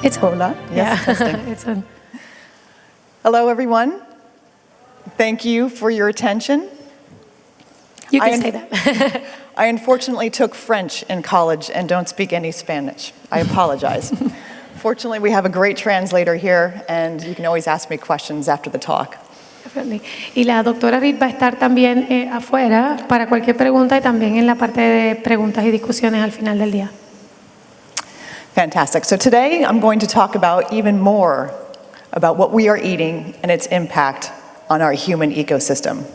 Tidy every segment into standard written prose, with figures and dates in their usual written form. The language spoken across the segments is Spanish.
It's Hola. Yes, testing. It's on. Hello, everyone. Thank you for your attention. You can say that. I unfortunately took French in college and don't speak any Spanish. I apologize. Fortunately, we have a great translator here, and you can always ask me questions after the talk. Y la doctora Reid va a estar también afuera para cualquier pregunta y también en la parte de preguntas y discusiones al final del día. Fantastic. So today I'm going to talk about even more about what we are eating and its impact on our human ecosystem.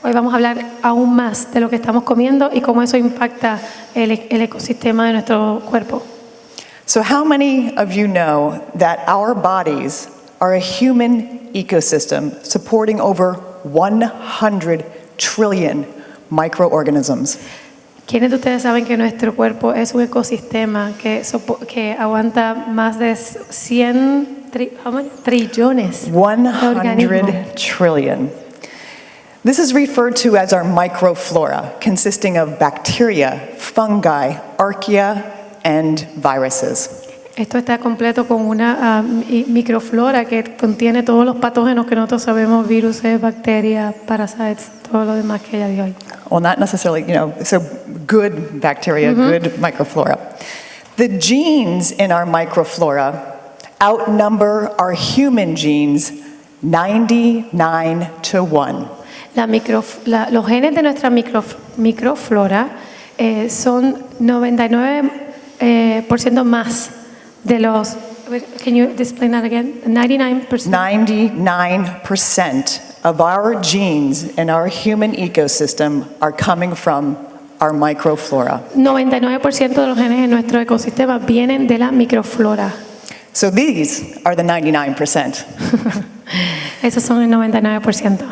Hoy vamos a hablar aún más de lo que estamos comiendo y cómo eso impacta el ecosistema de nuestro cuerpo. So how many of you know that our bodies are a human ecosystem supporting over 100 trillion microorganisms? ¿Quiénes de ustedes saben que nuestro cuerpo es un ecosistema que aguanta más de 100 trillones de 100 organismos? trillion. This is referred to as our microflora, consisting of bacteria, fungi, archaea, and viruses. Esto está completo con una microflora que contiene todos los patógenos que nosotros sabemos, virus, bacterias, parasites, todo lo demás que ella dijo ahí. Well, not necessarily, so good bacteria, good microflora. The genes in our microflora outnumber our human genes 99 to 1. Los genes de nuestra microflora son 99% más de los. Can you explain that again? 99%. 99% of our genes in our human ecosystem are coming from our microflora. 99% de los genes en nuestro ecosistema vienen de la microflora. So these are the 99%. Esos son el 99%.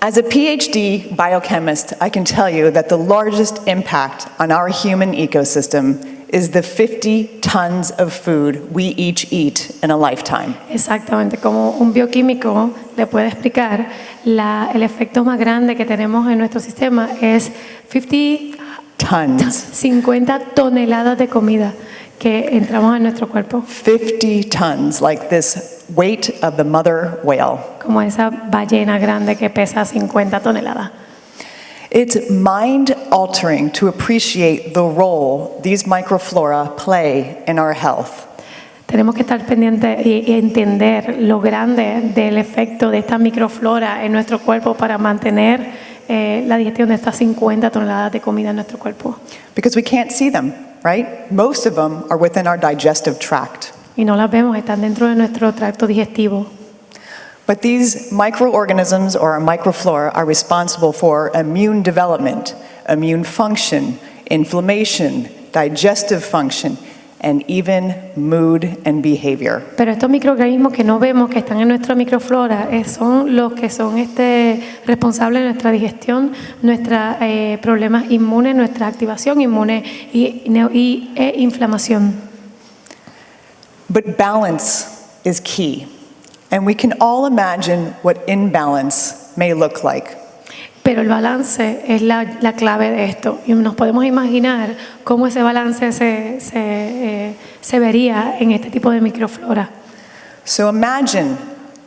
As a PhD biochemist, I can tell you that the largest impact on our human ecosystem is the 50 tons of food we each eat in a lifetime. Exactamente, como un bioquímico le puede explicar, el efecto más grande que tenemos en nuestro sistema es 50 toneladas de comida que entramos en nuestro cuerpo. 50 tons, like this weight of the mother whale. Como esa ballena grande que pesa 50 toneladas. It's mind-altering to appreciate the role these microflora play in our health. Tenemos que estar pendientes y entender lo grande del efecto de esta microflora en nuestro cuerpo para mantener la digestión de estas 50 toneladas de comida en nuestro cuerpo. Because we can't see them, right? Most of them are within our digestive tract. Y no las vemos, están dentro de nuestro tracto digestivo. But these microorganisms or our microflora are responsible for immune development, immune function, inflammation, digestive function, and even mood and behavior. Pero estos microorganismos que no vemos, que están en nuestra microflora, son los que son responsables de nuestra digestión, nuestros problemas inmunes, nuestra activación inmune y inflamación. But balance is key. And we can all imagine what imbalance may look like. Pero el balance es la clave de esto. Y nos podemos imaginar cómo ese balance se vería en este tipo de microflora. So imagine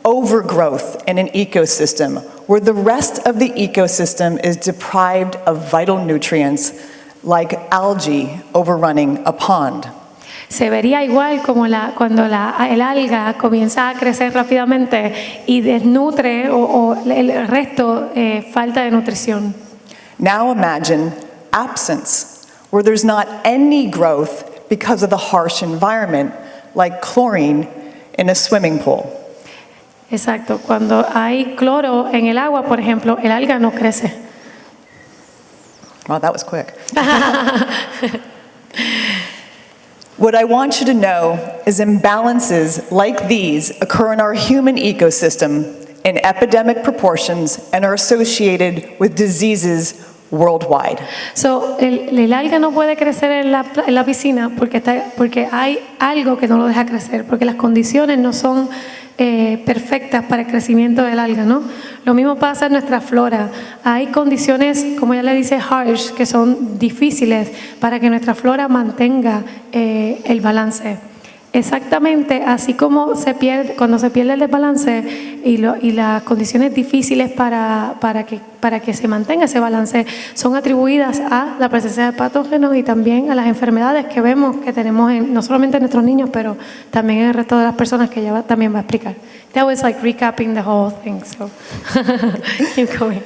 overgrowth in an ecosystem where the rest of the ecosystem is deprived of vital nutrients like algae overrunning a pond. Se vería igual como cuando el alga comienza a crecer rápidamente y desnutre o el resto falta de nutrición. Now imagine absence, where there's not any growth because of the harsh environment, like chlorine in a swimming pool. Exacto, cuando hay cloro en el agua, por ejemplo, el alga no crece. Wow, that was quick. What I want you to know is imbalances like these occur in our human ecosystem in epidemic proportions and are associated with diseases worldwide. So, el alga no puede crecer en la piscina porque hay algo que no lo deja crecer, porque las condiciones no son perfectas para el crecimiento del alga, ¿no? Lo mismo pasa en nuestra flora. Hay condiciones, como ella le dice, harsh, que son difíciles para que nuestra flora mantenga el balance. exactamente así como cuando se pierde el desbalance y las condiciones difíciles para que se mantenga ese balance son atribuidas a la presencia de patógenos y también a las enfermedades que vemos que tenemos no solamente en nuestros niños, pero también en el resto de las personas que ella también va a explicar. That was like recapping the whole thing, so keep going.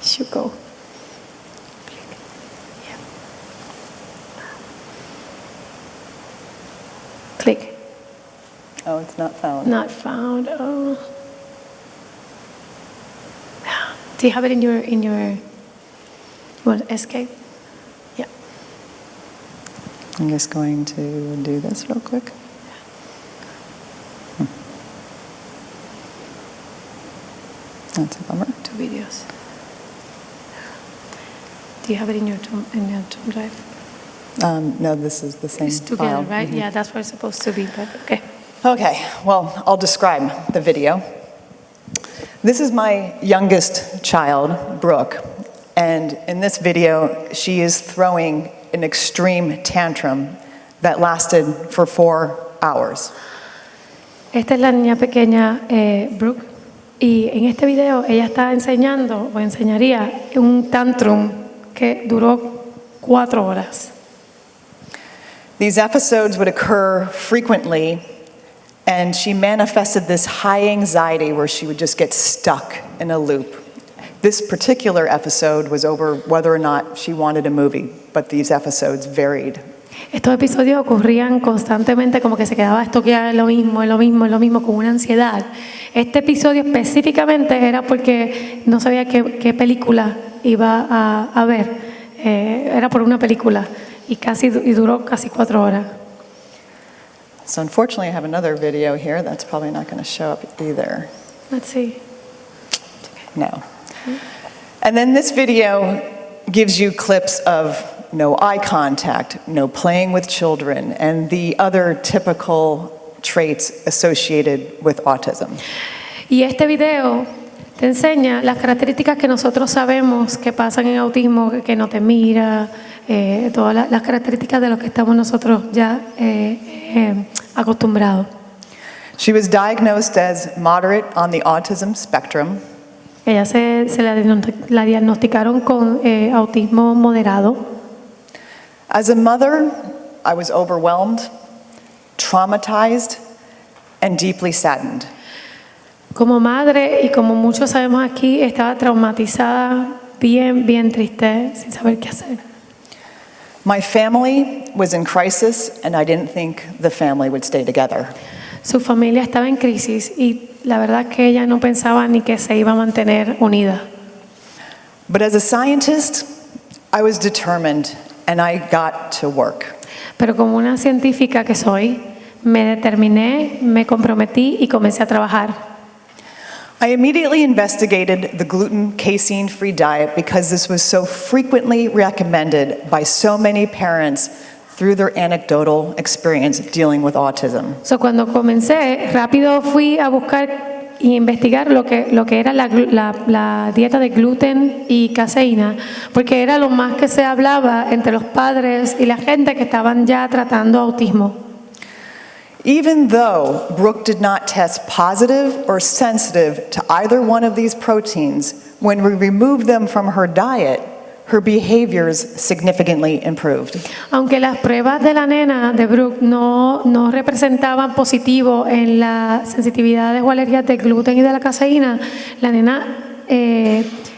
Should go. Click. Oh, it's not found. Not found. Oh. Do you have it in your? You want to escape? Yeah. I'm just going to do this real quick. That's a bummer. 2 videos. Do you have it in your thumb drive? No, this is the same It's together, file. right? Yeah, that's where it's supposed to be, but okay. Okay, well, I'll describe the video. This is my youngest child, Brooke, and in this video, she is throwing an extreme tantrum that lasted for 4 hours. Esta es la niña pequeña, Brooke, y en este video ella está enseñando o enseñaría un tantrum que duró 4 horas. These episodes would occur frequently, and she manifested this high anxiety where she would just get stuck in a loop. This particular episode was over whether or not she wanted a movie, but these episodes varied. Estos episodios ocurrían constantemente como que se quedaba estoqueada en lo mismo, con una ansiedad. Este episodio específicamente era porque no sabía qué película iba a ver. Era por una película y duró casi 4 horas. So unfortunately, I have another video here that's probably not going to show up either. Let's see. No. And then this video gives you clips of no eye contact, no playing with children, and the other typical traits associated with autism. Y este video te enseña las características que nosotros sabemos que pasan en autismo, que no te mira, todas las características de los que estamos nosotros ya acostumbrados. She was diagnosed as moderate on the autism spectrum. Ella se la diagnosticaron con autismo moderado. As a mother, I was overwhelmed, traumatized, and deeply saddened. Como madre, y como muchos sabemos aquí, estaba traumatizada, bien triste, sin saber qué hacer. My family was in crisis, and I didn't think the family would stay together. Su familia estaba en crisis y la verdad es que ella no pensaba ni que se iba a mantener unida. But as a scientist, I was determined, and I got to work. Pero como una científica que soy, me determiné, me comprometí y comencé a trabajar. I immediately investigated the gluten casein-free diet because this was so frequently recommended by so many parents through their anecdotal experience dealing with autism. So, cuando comencé, rápido fui a buscar y investigar lo que era la dieta de gluten y caseína, porque era lo más que se hablaba entre los padres y la gente que estaban ya tratando autismo. Even though Brooke did not test positive or sensitive to either one of these proteins, when we removed them from her diet, her behaviors significantly improved. Aunque las pruebas de la nena de Brooke no representaban positivo en las sensitividades o alergias del gluten y de la caseína, la nena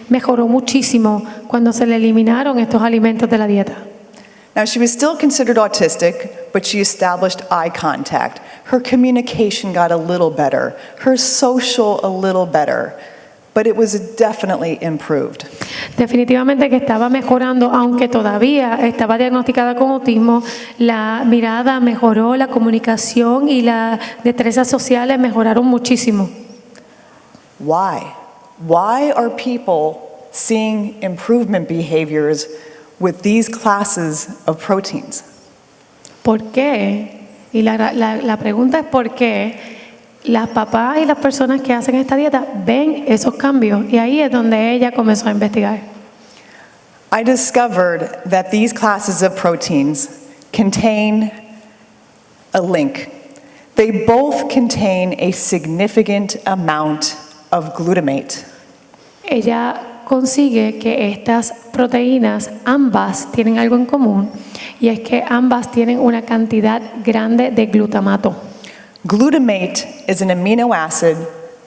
mejoró muchísimo cuando se le eliminaron estos alimentos de la dieta. Now, she was still considered autistic, but she established eye contact. Her communication got a little better, her social a little better, but it was definitely improved. Definitivamente que estaba mejorando, aunque todavía estaba diagnosticada con autismo, la mirada mejoró, la comunicación y las destrezas sociales mejoraron muchísimo. Why? Why are people seeing improvement behaviors with these classes of proteins? ¿Por qué? Y la pregunta es ¿por qué las papás y las personas que hacen esta dieta ven esos cambios? Y ahí es donde ella comenzó a investigar. I discovered that these classes of proteins contain a link. They both contain a significant amount of glutamate. Ella consigue que estas proteínas, ambas tienen algo en común, y es que ambas tienen una cantidad grande de glutamato. Glutamate is an amino acid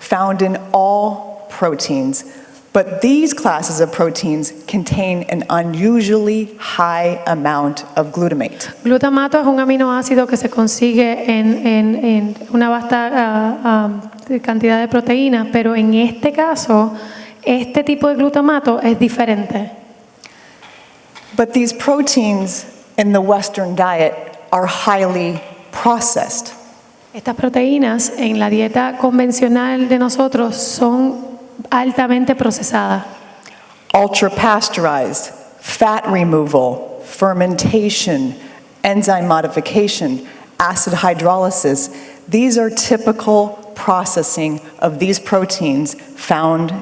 found in all proteins, but these classes of proteins contain an unusually high amount of glutamate. Glutamato es un aminoácido que se consigue en una vasta cantidad de proteínas, pero en este caso, este tipo de glutamato es diferente. But these proteins in the Western diet are highly processed. Estas proteínas en la dieta convencional de nosotros son altamente procesadas. Ultra pasteurized, fat removal, fermentation, enzyme modification, acid hydrolysis, these are typical processing of these proteins found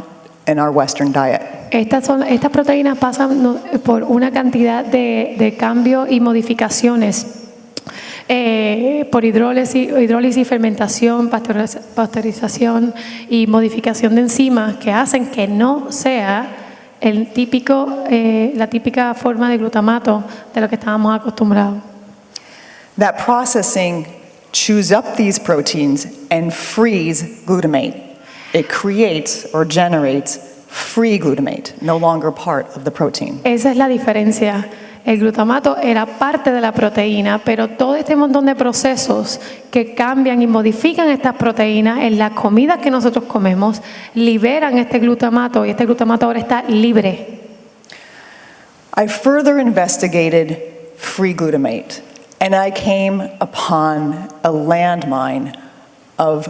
in our Western diet. Estas proteínas pasan por una cantidad de cambios y modificaciones por hidrólisis, fermentación, pasteurización y modificación de enzimas que hacen que no sea la típica forma de glutamato de lo que estábamos acostumbrados. That processing chews up these proteins and frees glutamate. It creates or generates free glutamate, no longer part of the protein. Esa es la diferencia. El glutamato era parte de la proteína, pero todo este montón de procesos que cambian y modifican estas proteínas en las comidas que nosotros comemos, liberan este glutamato y este glutamato ahora está libre. I further investigated free glutamate, and I came upon a landmine of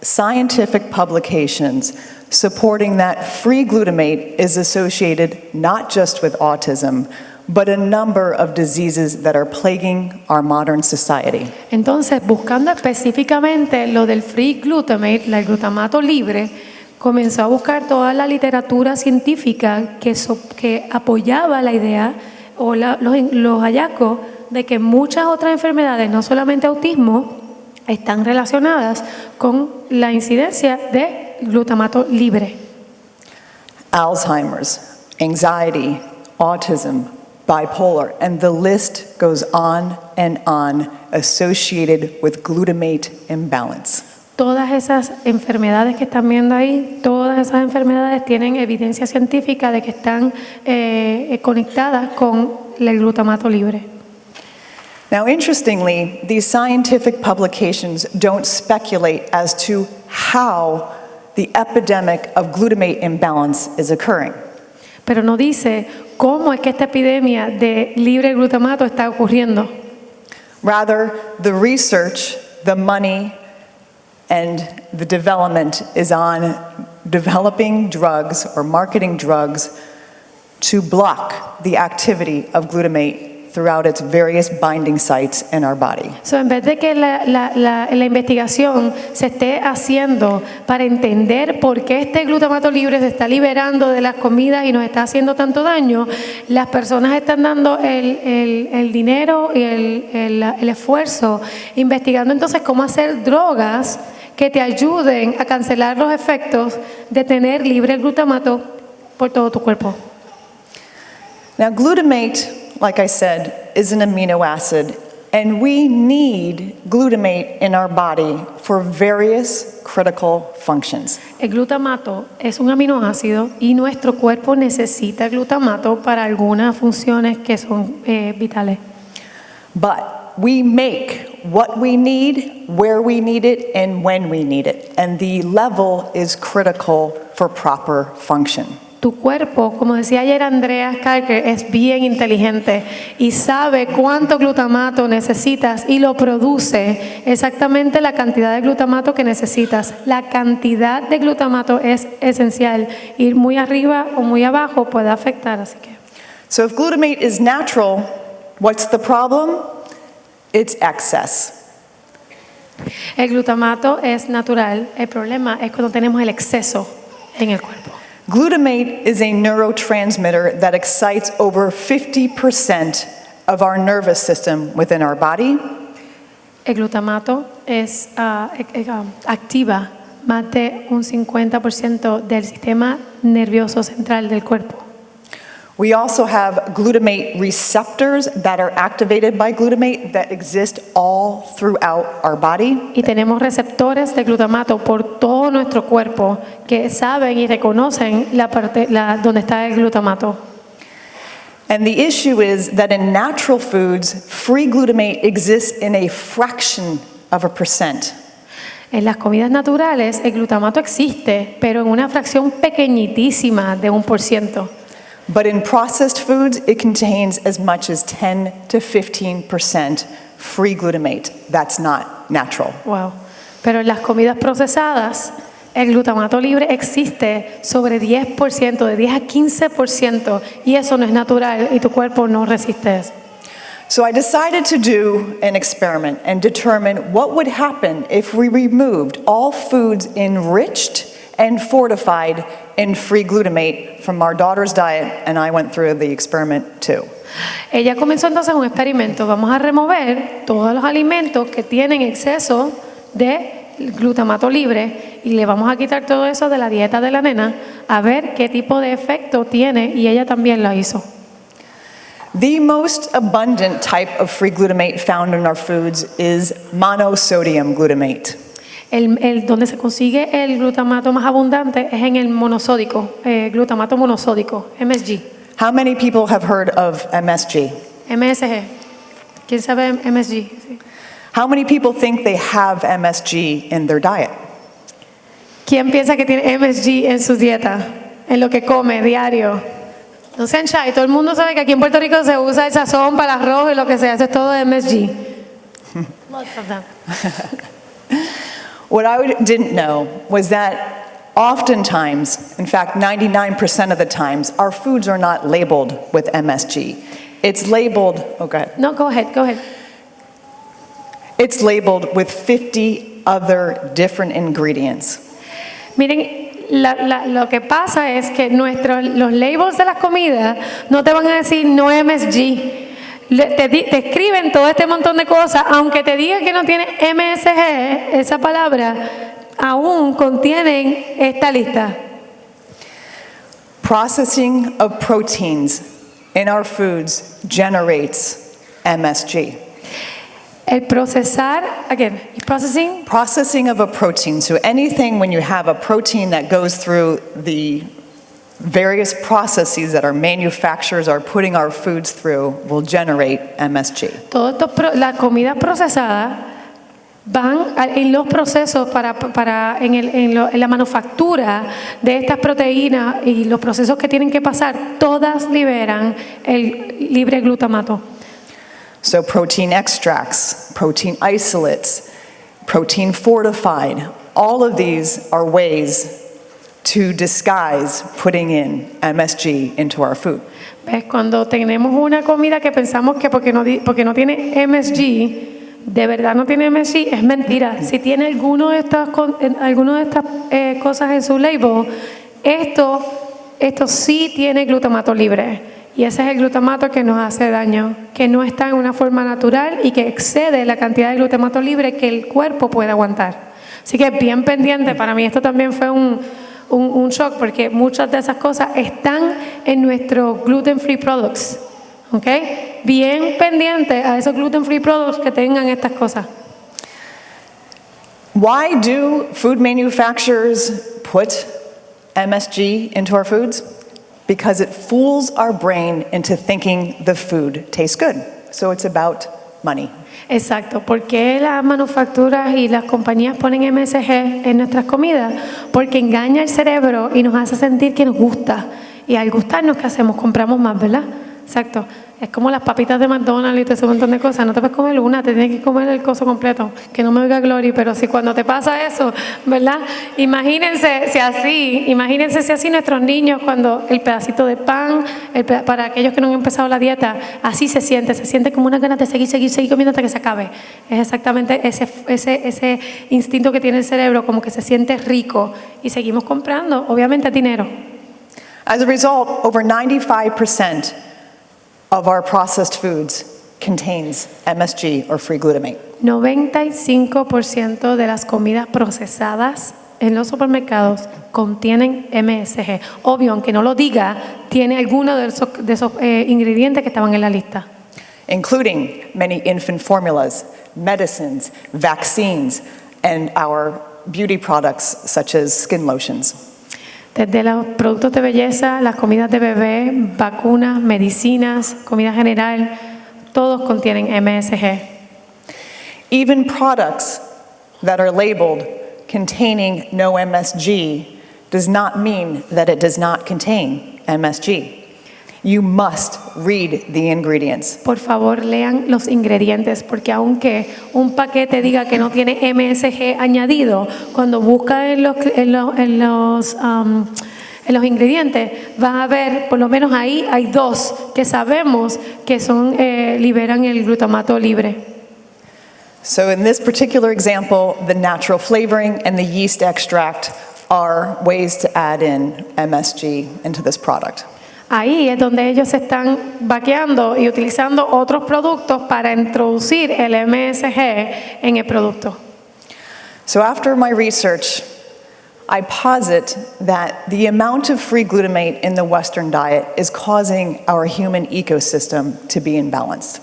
scientific publications supporting that free glutamate is associated not just with autism, but a number of diseases that are plaguing our modern society. Entonces, buscando específicamente lo del free glutamate, el glutamato libre, comenzó a buscar toda la literatura científica que apoyaba la idea o los hallazgos de que muchas otras enfermedades, no solamente autismo, están relacionadas con la incidencia de glutamato libre. Alzheimer's, anxiety, autism, bipolar, and the list goes on associated with glutamate imbalance. Todas esas enfermedades que están viendo ahí, todas esas enfermedades tienen evidencia científica de que están conectadas con el glutamato libre. Now, interestingly, these scientific publications don't speculate as to how the epidemic of glutamate imbalance is occurring. Pero no dice cómo es que esta epidemia de libre glutamato está ocurriendo. Rather, the research, the money, and the development is on developing drugs or marketing drugs to block the activity of glutamate throughout its various binding sites in our body. So, en vez de que la investigación se esté haciendo para entender por qué este glutamato libre se está liberando de las comidas y nos está haciendo tanto daño, las personas están dando el dinero y el esfuerzo investigando entonces cómo hacer drogas que te ayuden a cancelar los efectos de tener libre el glutamato por todo tu cuerpo. Now, glutamate, like I said, is an amino acid, and we need glutamate in our body for various critical functions. El glutamato es un aminoácido y nuestro cuerpo necesita glutamato para algunas funciones que son vitales. But we make what we need, where we need it, and when we need it, and the level is critical for proper function. Tu cuerpo, como decía ayer Andrea Carker, es bien inteligente y sabe cuánto glutamato necesitas y lo produce exactamente la cantidad de glutamato que necesitas. La cantidad de glutamato es esencial. Ir muy arriba o muy abajo puede afectar, así que. So if glutamate is natural, what's the problem? It's excess. El glutamato es natural. El problema es cuando tenemos el exceso en el cuerpo. Glutamate is a neurotransmitter that excites over 50% of our nervous system within our body. El glutamato activa más de un 50% del sistema nervioso central del cuerpo. We also have glutamate receptors that are activated by glutamate that exist all throughout our body. Y tenemos receptores de glutamato por todo nuestro cuerpo que saben y reconocen donde está el glutamato. And the issue is that in natural foods, free glutamate exists in a fraction of a percent. En las comidas naturales el glutamato existe, pero en una fracción pequeñitísima de 1%. But in processed foods, it contains as much as 10 to 15% free glutamate. That's not natural. Wow. Pero en las comidas procesadas, el glutamato libre existe sobre 10%, de 10 a 15%, y eso no es natural y tu cuerpo no resiste eso. So I decided to do an experiment and determine what would happen if we removed all foods enriched and fortified in free glutamate from our daughter's diet, and I went through the experiment too. Ella comenzó entonces un experimento. Vamos a remover todos los alimentos que tienen exceso de glutamato libre y le vamos a quitar todo eso de la dieta de la nena a ver qué tipo de efecto tiene, y ella también lo hizo. The most abundant type of free glutamate found in our foods is monosodium glutamate. Donde se consigue el glutamato más abundante es en el monosódico, glutamato monosódico, MSG. How many people have heard of MSG? MSG. ¿Quién sabe MSG? Sí. How many people think they have MSG in their diet? ¿Quién piensa que tiene MSG en su dieta, en lo que come diario? No sean shy, todo el mundo sabe que aquí en Puerto Rico se usa el sazón para el arroz y lo que sea, eso es todo MSG. Lots of them. What I didn't know was that oftentimes, in fact 99% of the times, our foods are not labeled with MSG. It's labeled, oh go ahead. No, go ahead. It's labeled with 50 other different ingredients. Miren, lo que pasa es que los labels de las comidas no te van a decir no MSG. Te escriben todo este montón de cosas, aunque te digan que no tiene MSG, esa palabra, aún contienen esta lista. Processing of proteins in our foods generates MSG. El procesar, again, processing? Processing of a protein. So anything when you have a protein that goes through the various processes that our manufacturers are putting our foods through will generate MSG. Las comidas procesadas van en los procesos en la manufactura de estas proteínas y los procesos que tienen que pasar, todas liberan el libre glutamato. So protein extracts, protein isolates, protein fortified, all of these are ways to disguise putting in MSG into our food. ¿Ves? Cuando tenemos una comida que pensamos que porque no tiene MSG, de verdad no tiene MSG, es mentira. Si tiene alguno de estas cosas en su label, esto sí tiene glutamato libre. Y ese es el glutamato que nos hace daño, que no está en una forma natural y que excede la cantidad de glutamato libre que el cuerpo puede aguantar. Así que bien pendiente, para mí esto también fue un shock, porque muchas de esas cosas están en nuestros gluten-free products. ¿Ok? Bien pendiente a esos gluten-free products que tengan estas cosas. Why do food manufacturers put MSG into our foods? Because it fools our brain into thinking the food tastes good. So it's about money. Exacto. ¿Por qué las manufacturas y las compañías ponen MSG en nuestras comidas? Porque engaña el cerebro y nos hace sentir que nos gusta. Y al gustarnos, ¿qué hacemos? Compramos más, ¿verdad? Exacto. Es como las papitas de McDonald's y todo ese montón de cosas. No te puedes comer una, te tienes que comer el coso completo. Que no me oiga Glory, pero si cuando te pasa eso, ¿verdad? Imagínense si así nuestros niños, cuando el pedacito de pan, para aquellos que no han empezado la dieta, así se siente como una ganas de seguir comiendo hasta que se acabe. Es exactamente ese instinto que tiene el cerebro, como que se siente rico y seguimos comprando, obviamente, dinero. As a result, over 95% of our processed foods contains MSG or free glutamate. 95% de las comidas procesadas en los supermercados contienen MSG. Obvio, aunque no lo diga, tiene alguno de esos ingredientes que estaban en la lista. Including many infant formulas, medicines, vaccines, and our beauty products such as skin lotions. Desde los productos de belleza, las comidas de bebé, vacunas, medicinas, comida general, todos contienen MSG. Even products that are labeled containing no MSG does not mean that it does not contain MSG. You must read the ingredients. Por favor, lean los ingredientes, porque aunque un paquete diga que no tiene MSG añadido, cuando busca en los ingredientes, van a ver, por lo menos ahí hay 2 que sabemos que liberan el glutamato libre. So in this particular example, the natural flavoring and the yeast extract are ways to add in MSG into this product. Ahí es donde ellos se están vaqueando y utilizando otros productos para introducir el MSG en el producto. So after my research, I posit that the amount of free glutamate in the Western diet is causing our human ecosystem to be imbalanced.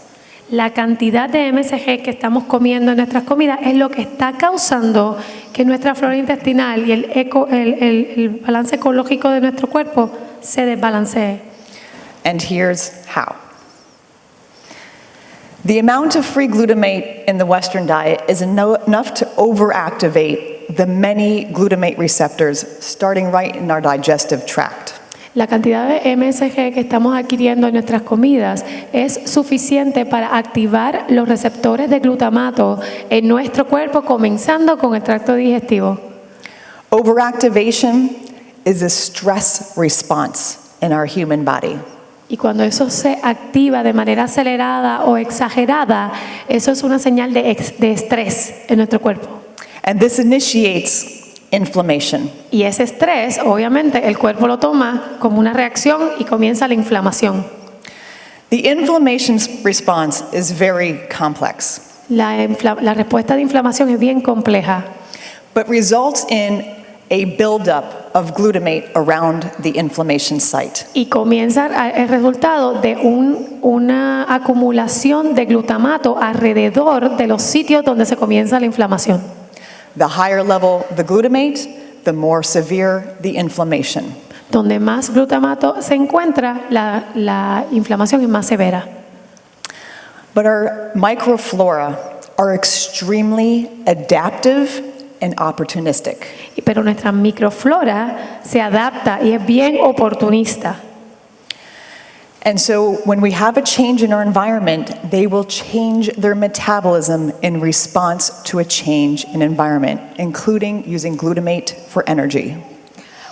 La cantidad de MSG que estamos comiendo en nuestras comidas es lo que está causando que nuestra flora intestinal y el balance ecológico de nuestro cuerpo se desbalancee. And here's how. The amount of free glutamate in the Western diet is enough to overactivate the many glutamate receptors starting right in our digestive tract. La cantidad de MSG que estamos adquiriendo en nuestras comidas es suficiente para activar los receptores de glutamato en nuestro cuerpo, comenzando con el tracto digestivo. Overactivation is a stress response in our human body. Y cuando eso se activa de manera acelerada o exagerada, eso es una señal de estrés en nuestro cuerpo. And this initiates inflammation. Y ese estrés, obviamente, el cuerpo lo toma como una reacción y comienza la inflamación. The inflammation response is very complex, La respuesta de inflamación es bien compleja, but results in a buildup of glutamate around the inflammation site. y comienza el resultado de una acumulación de glutamato alrededor de los sitios donde se comienza la inflamación. The higher level the glutamate, the more severe the inflammation. Donde más glutamato se encuentra, la inflamación es más severa. But our microflora are extremely adaptive and opportunistic. Pero nuestra microflora se adapta y es bien oportunista. And so when we have a change in our environment, they will change their metabolism in response to a change in environment, including using glutamate for energy.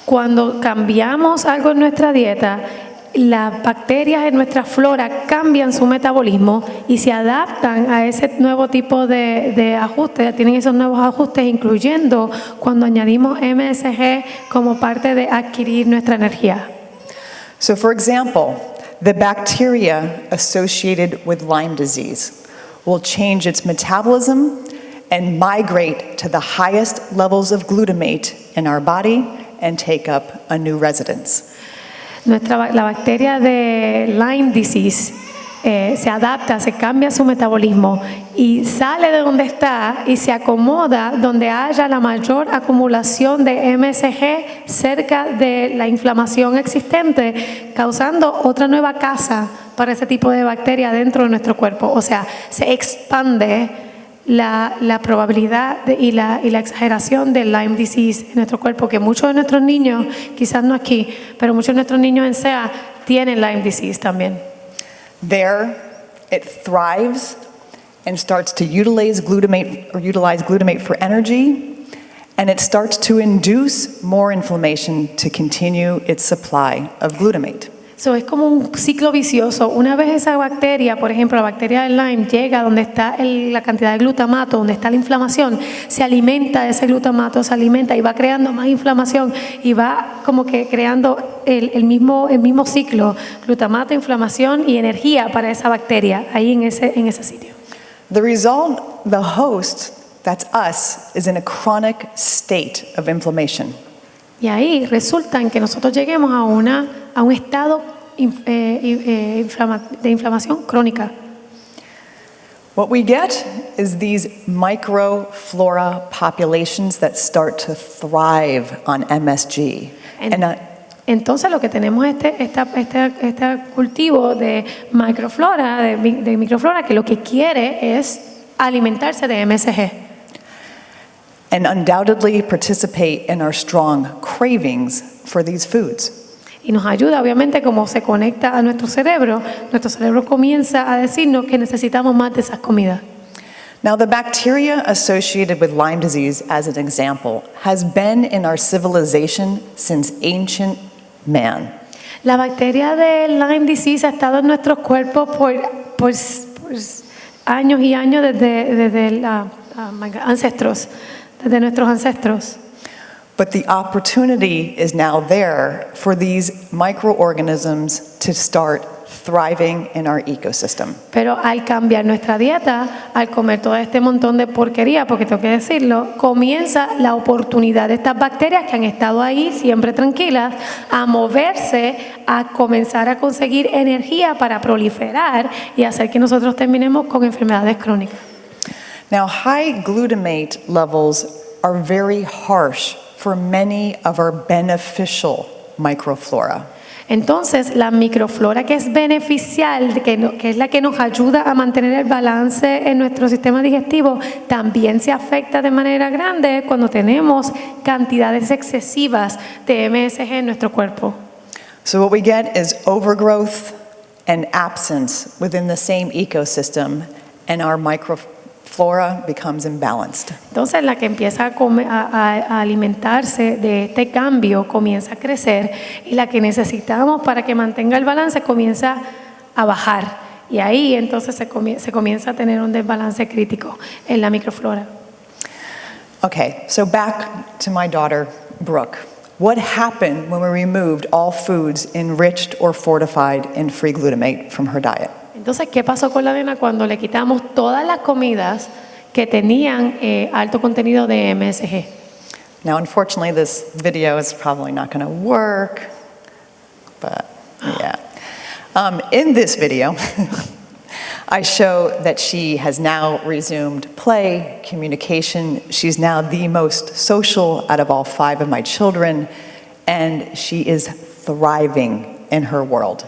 Cuando cambiamos algo en nuestra dieta, las bacterias en nuestra flora cambian su metabolismo y se adaptan a ese nuevo tipo de ajustes, tienen esos nuevos ajustes, incluyendo cuando añadimos MSG como parte de adquirir nuestra energía. So for example, the bacteria associated with Lyme disease will change its metabolism and migrate to the highest levels of glutamate in our body and take up a new residence. La bacteria de Lyme disease se adapta, se cambia su metabolismo y sale de donde está y se acomoda donde haya la mayor acumulación de MSG cerca de la inflamación existente, causando otra nueva casa para ese tipo de bacteria dentro de nuestro cuerpo. O sea, se expande la probabilidad y la exageración del Lyme disease en nuestro cuerpo, que muchos de nuestros niños, quizás no aquí, pero muchos de nuestros niños en CEA tienen Lyme disease también. There, it thrives and starts to utilize glutamate for energy, and it starts to induce more inflammation to continue its supply of glutamate. So, es como un ciclo vicioso. Una vez esa bacteria, por ejemplo, la bacteria del Lyme, llega donde está la cantidad de glutamato, donde está la inflamación, se alimenta de ese glutamato, se alimenta y va creando más inflamación y va como que creando el mismo ciclo, glutamato, inflamación y energía para esa bacteria ahí en ese sitio. The result, the host, that's us, is in a chronic state of inflammation. Y ahí resulta en que nosotros lleguemos a un estado de inflamación crónica. What we get is these microflora populations that start to thrive on MSG. Entonces lo que tenemos es este cultivo de microflora, de microflora, que lo que quiere es alimentarse de MSG. And undoubtedly participate in our strong cravings for these foods. Y nos ayuda, obviamente, como se conecta a nuestro cerebro comienza a decirnos que necesitamos más de esas comidas. Now, the bacteria associated with Lyme disease, as an example, has been in our civilization since ancient man. La bacteria de Lyme disease ha estado en nuestros cuerpos por años y años desde nuestros ancestros. But the opportunity is now there for these microorganisms to start thriving in our ecosystem. Pero al cambiar nuestra dieta, al comer todo este montón de porquería, porque tengo que decirlo, comienza la oportunidad de estas bacterias que han estado ahí siempre tranquilas a moverse, a comenzar a conseguir energía para proliferar y hacer que nosotros terminemos con enfermedades crónicas. Now, high glutamate levels are very harsh for many of our beneficial microflora. Entonces, la microflora que es beneficial, que es la que nos ayuda a mantener el balance en nuestro sistema digestivo, también se afecta de manera grande cuando tenemos cantidades excesivas de MSG en nuestro cuerpo. So what we get is overgrowth and absence within the same ecosystem, and our microflora becomes imbalanced. Entonces, la que empieza a alimentarse de este cambio comienza a crecer y la que necesitamos para que mantenga el balance comienza a bajar. Y ahí entonces se comienza a tener un desbalance crítico en la microflora. Okay, so back to my daughter, Brooke. What happened when we removed all foods enriched or fortified in free glutamate from her diet? Entonces, ¿qué pasó con la nena cuando le quitamos todas las comidas que tenían alto contenido de MSG? Now, unfortunately, this video is probably not going to work, but yeah. In this video, I show that she has now resumed play, communication. She's now the most social out of all 5 of my children, and she is thriving in her world.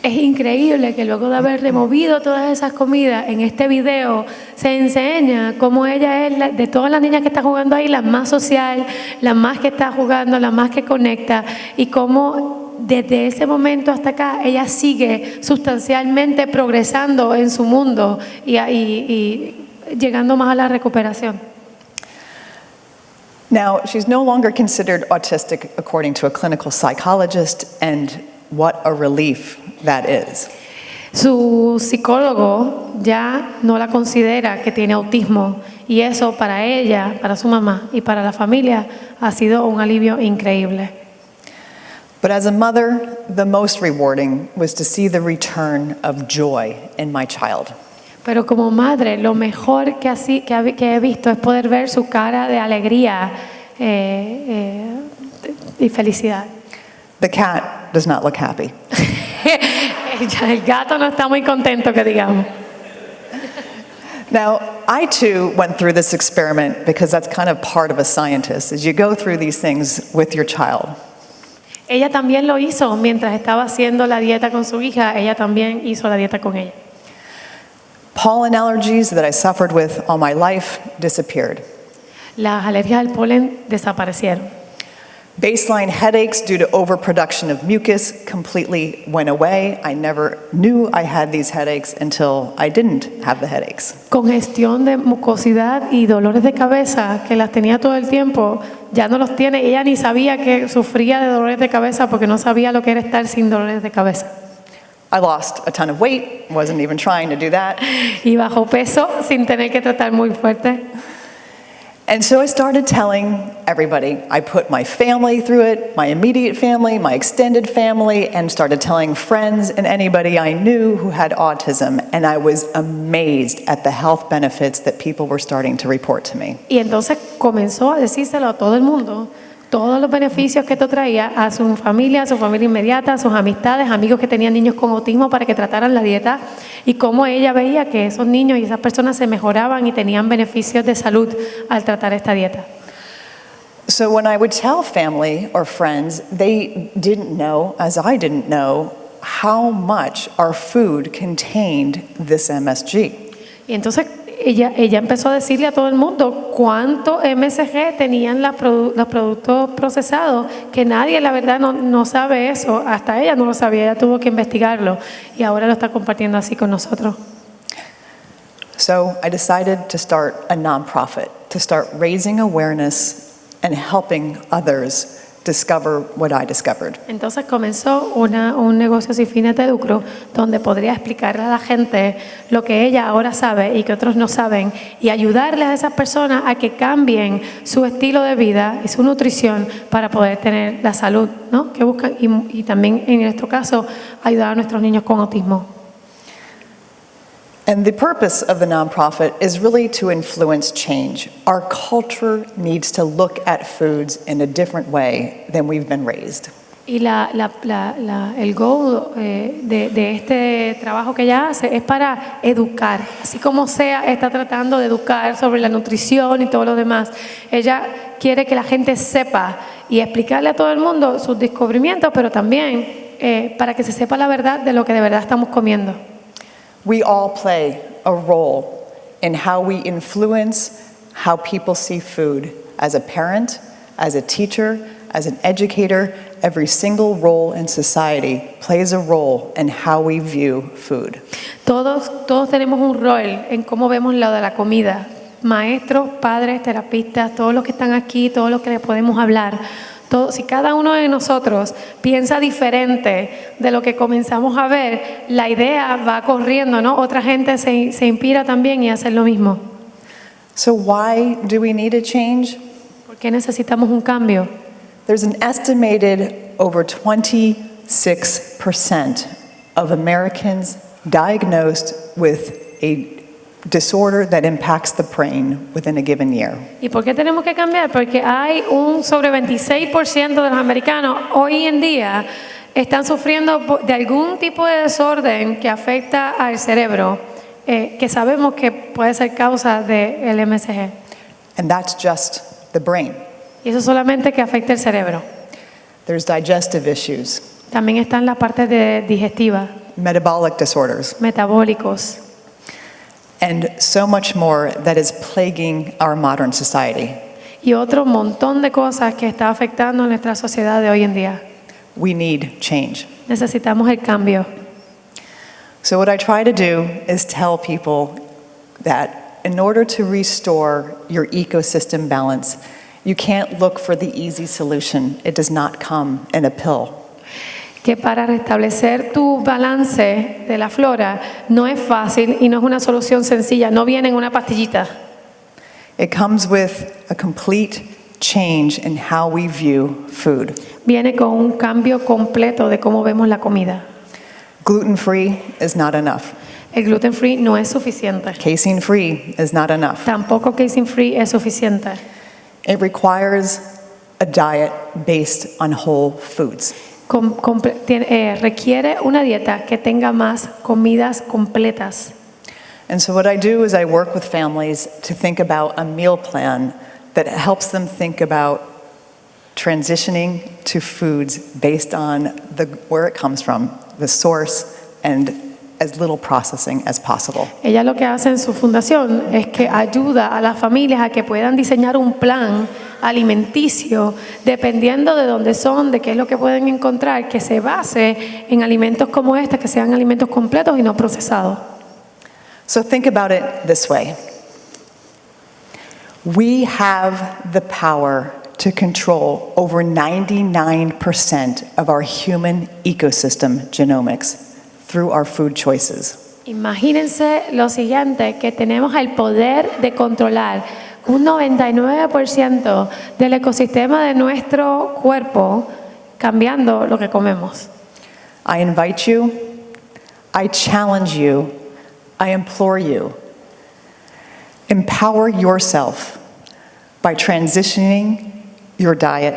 Es increíble que luego de haber removido todas esas comidas, en este video se enseña cómo ella es, de todas las niñas que está jugando ahí, la más social, la más que está jugando, la más que conecta, y cómo desde ese momento hasta acá ella sigue sustancialmente progresando en su mundo y llegando más a la recuperación. Now, she's no longer considered autistic according to a clinical psychologist, and what a relief that is. Su psicólogo ya no la considera que tiene autismo y eso para ella, para su mamá y para la familia ha sido un alivio increíble. But as a mother, the most rewarding was to see the return of joy in my child. Pero como madre, lo mejor que he visto es poder ver su cara de alegría y felicidad. The cat does not look happy. El gato no está muy contento, que digamos. Now, I too went through this experiment because that's kind of part of a scientist, is you go through these things with your child. Ella también lo hizo mientras estaba haciendo la dieta con su hija, ella también hizo la dieta con ella. Pollen allergies that I suffered with all my life disappeared. Las alergias al polen desaparecieron. Baseline headaches due to overproduction of mucus completely went away. I never knew I had these headaches until I didn't have the headaches. Congestión de mucosidad y dolores de cabeza que las tenía todo el tiempo, ya no los tiene. Ella ni sabía que sufría de dolores de cabeza porque no sabía lo que era estar sin dolores de cabeza. I lost a ton of weight, wasn't even trying to do that. Y bajó peso sin tener que tratar muy fuerte. And so I started telling everybody. I put my family through it, my immediate family, my extended family, and started telling friends and anybody I knew who had autism. And I was amazed at the health benefits that people were starting to report to me. Y entonces comenzó a decírselo a todo el mundo, todos los beneficios que esto traía a su familia inmediata, a sus amistades, amigos que tenían niños con autismo para que trataran la dieta y cómo ella veía que esos niños y esas personas se mejoraban y tenían beneficios de salud al tratar esta dieta. So when I would tell family or friends, they didn't know, as I didn't know, how much our food contained this MSG. Y entonces ella empezó a decirle a todo el mundo cuánto MSG tenían los productos procesados, que nadie la verdad no sabe eso, hasta ella no lo sabía, ella tuvo que investigarlo y ahora lo está compartiendo así con nosotros. So I decided to start a nonprofit, to start raising awareness and helping others discover what I discovered. Entonces comenzó un negocio sin fines de lucro donde podría explicarle a la gente lo que ella ahora sabe y que otros no saben y ayudarles a esas personas a que cambien su estilo de vida y su nutrición para poder tener la salud, ¿no? que buscan y también en nuestro caso ayudar a nuestros niños con autismo. And the purpose of the nonprofit is really to influence change. Our culture needs to look at foods in a different way than we've been raised. Y el goal de este trabajo que ella hace es para educar, así como CEA está tratando de educar sobre la nutrición y todo lo demás. Ella quiere que la gente sepa y explicarle a todo el mundo sus descubrimientos, pero también para que se sepa la verdad de lo que de verdad estamos comiendo. We all play a role in how we influence how people see food. As a parent, as a teacher, as an educator, every single role in society plays a role in how we view food. Todos tenemos un rol en cómo vemos lo de la comida. Maestros, padres, terapistas, todos los que están aquí, todos los que les podemos hablar. Si cada uno de nosotros piensa diferente de lo que comenzamos a ver, la idea va corriendo, ¿no? Otra gente se inspira también y hace lo mismo. So why do we need a change? ¿Por qué necesitamos un cambio? There's an estimated over 26% of Americans diagnosed with a disorder that impacts the brain within a given year. ¿Y por qué tenemos que cambiar? Porque hay sobre 26% de los americanos hoy en día están sufriendo de algún tipo de desorden que afecta al cerebro, que sabemos que puede ser causa del MSG. And that's just the brain. Y eso solamente que afecta el cerebro. There's digestive issues, También están las partes digestivas, metabolic disorders, metabólicos, and so much more that is plaguing our modern society. y otro montón de cosas que está afectando a nuestra sociedad de hoy en día. We need change. Necesitamos el cambio. So what I try to do is tell people that in order to restore your ecosystem balance, you can't look for the easy solution. It does not come in a pill. Que para restablecer tu balance de la flora no es fácil y no es una solución sencilla, no viene en una pastillita. It comes with a complete change in how we view food. Viene con un cambio completo de cómo vemos la comida. Gluten-free is not enough. El gluten free no es suficiente. Casein-free is not enough. Tampoco casein free es suficiente. It requires a diet based on whole foods. Requiere una dieta que tenga más comidas completas. And so what I do is I work with families to think about a meal plan that helps them think about transitioning to foods based on where it comes from, the source, and as little processing as possible. Ella lo que hace en su fundación es que ayuda a las familias a que puedan diseñar un plan alimenticio, dependiendo de dónde son, de qué es lo que pueden encontrar, que se base en alimentos como este, que sean alimentos completos y no procesados. So think about it this way. We have the power to control over 99% of our human ecosystem genomics through our food choices. Imagínense lo siguiente, que tenemos el poder de controlar un 99% del ecosistema de nuestro cuerpo cambiando lo que comemos. I invite you, I challenge you, I implore you, empower yourself by transitioning your diet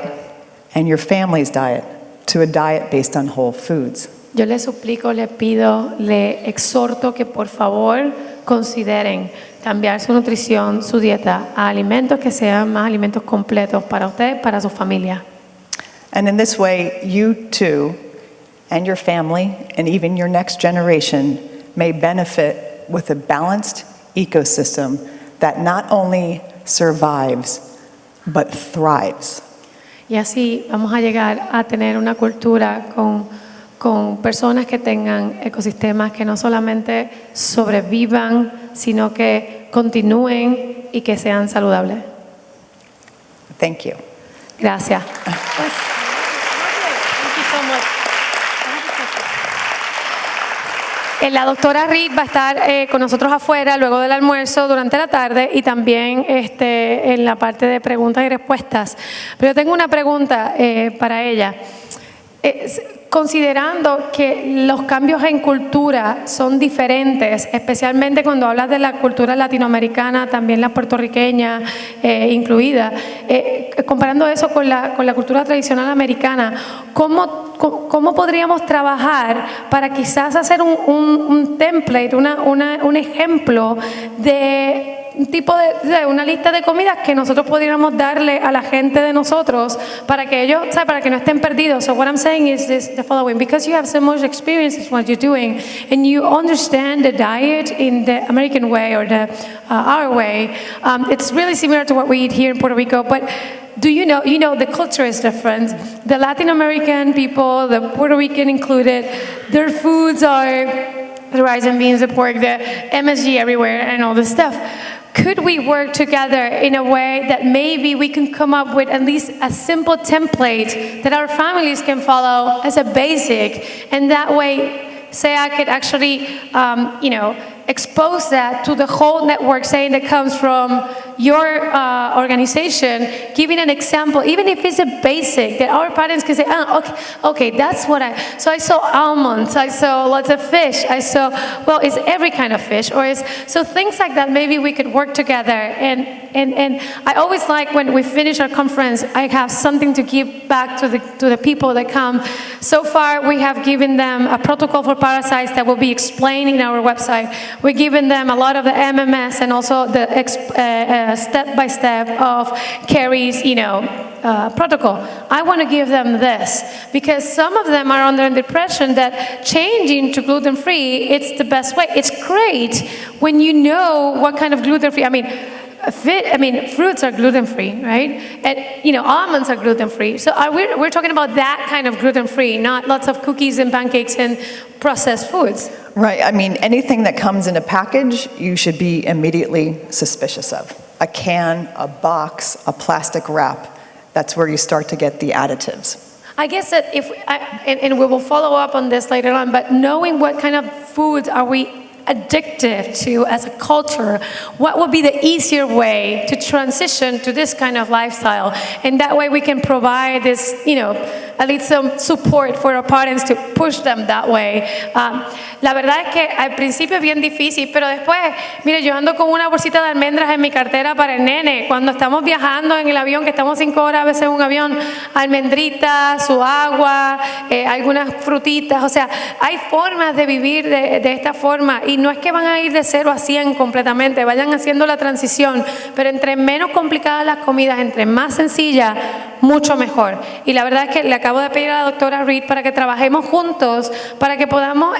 and your family's diet to a diet based on whole foods. Yo le suplico, le pido, le exhorto que por favor consideren cambiar su nutrición, su dieta a alimentos que sean más alimentos completos para usted, para su familia. And in this way, you too, and your family, and even your next generation may benefit with a balanced ecosystem that not only survives, but thrives. Y así vamos a llegar a tener una cultura con personas que tengan ecosistemas que no solamente sobrevivan, sino que continúen y que sean saludables. Thank you. Gracias. La doctora Reid va a estar con nosotros afuera luego del almuerzo durante la tarde y también en la parte de preguntas y respuestas. Pero yo tengo una pregunta para ella. Considerando que los cambios en cultura son diferentes, especialmente cuando hablas de la cultura latinoamericana, también la puertorriqueña incluida, comparando eso con la cultura tradicional americana, ¿cómo podríamos trabajar para quizás hacer un template, un ejemplo de un tipo de una lista de comidas que nosotros pudiéramos darle a la gente de nosotros para que ellos, para que no estén perdidos? So what I'm saying is the following: because you have so much experience in what you're doing and you understand the diet in the American way or the our way, it's really similar to what we eat here in Puerto Rico, but do you know the culture is different. The Latin American people, the Puerto Rican included, their foods are the rice and beans, the pork, the MSG everywhere and all this stuff. Could we work together in a way that maybe we can come up with at least a simple template that our families can follow as a basic, and that way, say I could actually, expose that to the whole network, saying that comes from your organization, giving an example, even if it's a basic, that our parents can say, okay, that's what so I saw almonds, I saw lots of fish, well, it's every kind of fish, so things like that, maybe we could work together. And I always like when we finish our conference, I have something to give back to the people that come. So far, we have given them a protocol for parasites that will be explained in our website. We're giving them a lot of the MMS and also the step-by-step of Carrie's, protocol. I want to give them this because some of them are under depression that changing to gluten-free, it's the best way. It's great when you know what kind of gluten-free, fruits are gluten-free, right? And, almonds are gluten-free. So we're talking about that kind of gluten-free, not lots of cookies and pancakes and processed foods. Right. Anything that comes in a package, you should be immediately suspicious of. A can, a box, a plastic wrap. That's where you start to get the additives. I guess that and we will follow up on this later on, but knowing what kind of foods are we addictive to as a culture, what would be the easier way to transition to this kind of lifestyle? And that way we can provide this, at least some support for our parents to push them that way. La verdad es que al principio es bien difícil, pero después, mire, yo ando con una bolsita de almendras en mi cartera para el nene. Cuando estamos viajando en el avión, que estamos 5 horas a veces en un avión, almendritas, su agua, algunas frutitas, o sea, hay formas de vivir de esta forma. Y no es que van a ir de 0 a 100 completamente, vayan haciendo la transición, pero entre menos complicadas las comidas, entre más sencillas, mucho mejor. Y la verdad es que le acabo de pedir a la doctora Reid para que trabajemos juntos, para que podamos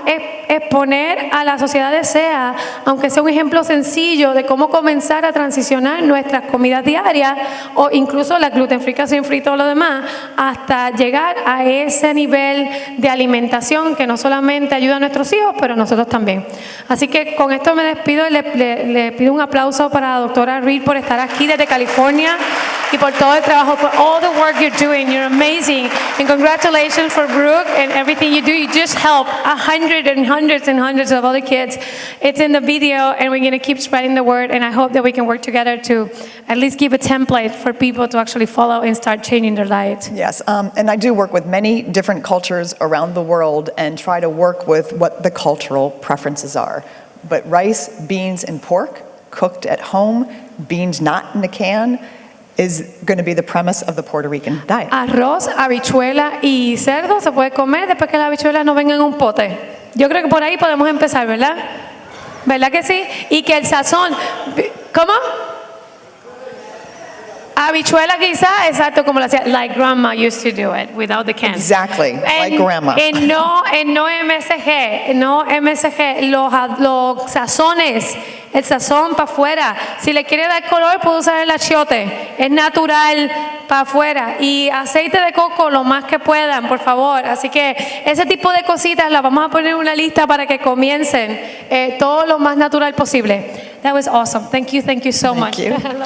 exponer a la sociedad de CEA, aunque sea un ejemplo sencillo de cómo comenzar a transicionar nuestras comidas diarias o incluso la gluten free, casein free y todo lo demás, hasta llegar a ese nivel de alimentación que no solamente ayuda a nuestros hijos, pero a nosotros también. Así que con esto me despido y le pido un aplauso para la doctora Reid por estar aquí desde California y por todo el trabajo, for all the work you're doing. You're amazing. And congratulations for Brooke and everything you do. You just help hundreds and hundreds of other kids. It's in the video, and we're going to keep spreading the word, and I hope that we can work together to at least give a template for people to actually follow and start changing their diet. Yes, and I do work with many different cultures around the world and try to work with what the cultural preferences are. But rice, beans, and pork, cooked at home, beans not in a can, is going to be the premise of the Puerto Rican diet. Arroz, habichuela y cerdo se puede comer después que las habichuelas no vengan en un pote. Yo creo que por ahí podemos empezar, ¿verdad? ¿Verdad que sí? Y que el sazón... ¿Cómo? Habichuela quizá, exacto, como lo hacía, like grandma used to do it, without the can. Exactly, like grandma. No MSG, los sazones, el sazón para afuera. Si le quiere dar color, puede usar el achiote, es natural para afuera. Y aceite de coco lo más que puedan, por favor. Así que ese tipo de cositas las vamos a poner en una lista para que comiencen todo lo más natural posible. That was awesome. Thank you so much. Thank you.